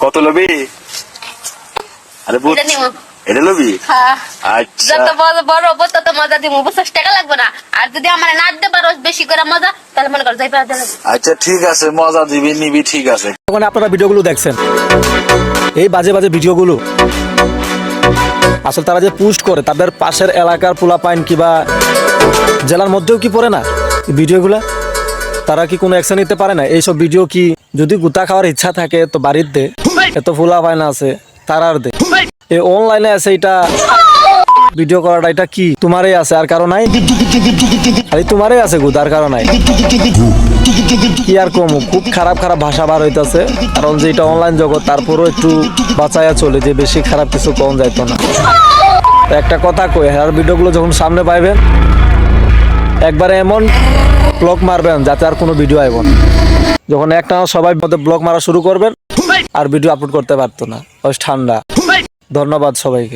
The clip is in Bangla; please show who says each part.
Speaker 1: কত লবি? আরে এটা লবি? আচ্ছা
Speaker 2: যত বড় হবো তত মজা দিব, 50 টাকা লাগবে না। আর যদি আমার না দিতে পারো বেশি করে মজা, তাহলে মনে কর যাইবা দিলে।
Speaker 1: আচ্ছা ঠিক আছে, মজা দিবি নিবি, ঠিক আছে।
Speaker 3: তখন আপনারা ভিডিওগুলো দেখছেন, এই বাজে বাজে ভিডিওগুলো আসলে তারা যে পোস্ট করে তাদের পাশের এলাকার পোলাপাইন কিবা জেলার মধ্যেও কি পড়ে না এই ভিডিওগুলা? তারা কি কোনো অ্যাকশন নিতে পারে না? এইসব ভিডিও কি যদি গুতা খাওয়ার ইচ্ছা থাকে তো বাড়িতে এত পোলাপাইন আছে তারা আর দে, এই অনলাইনে আছে এটা ভিডিও করাটা, এটা কি তোমারই আছে আর কারো নাই? খালি তোমারই আছে গুদ, আর কারো নাই। কি আর কম, খুব খারাপ খারাপ ভাষা বার হইতাছে, কারণ যে এটা অনলাইন জগৎ, তারপরও একটু বাঁচাইয়া চলে যে বেশি খারাপ কিছু কম যাইতো না। একটা কথা কই, আর ভিডিওগুলো যখন সামনে পাইবেন একবারে এমন ব্লক মারবেন যাতে আর কোনো ভিডিও আইব না। যখন একটা সবাই মধ্যে ব্লক মারা শুরু করবেন আর ভিডিও আপলোড করতে পারতো না, ঠান্ডা। ধন্যবাদ সবাইকে।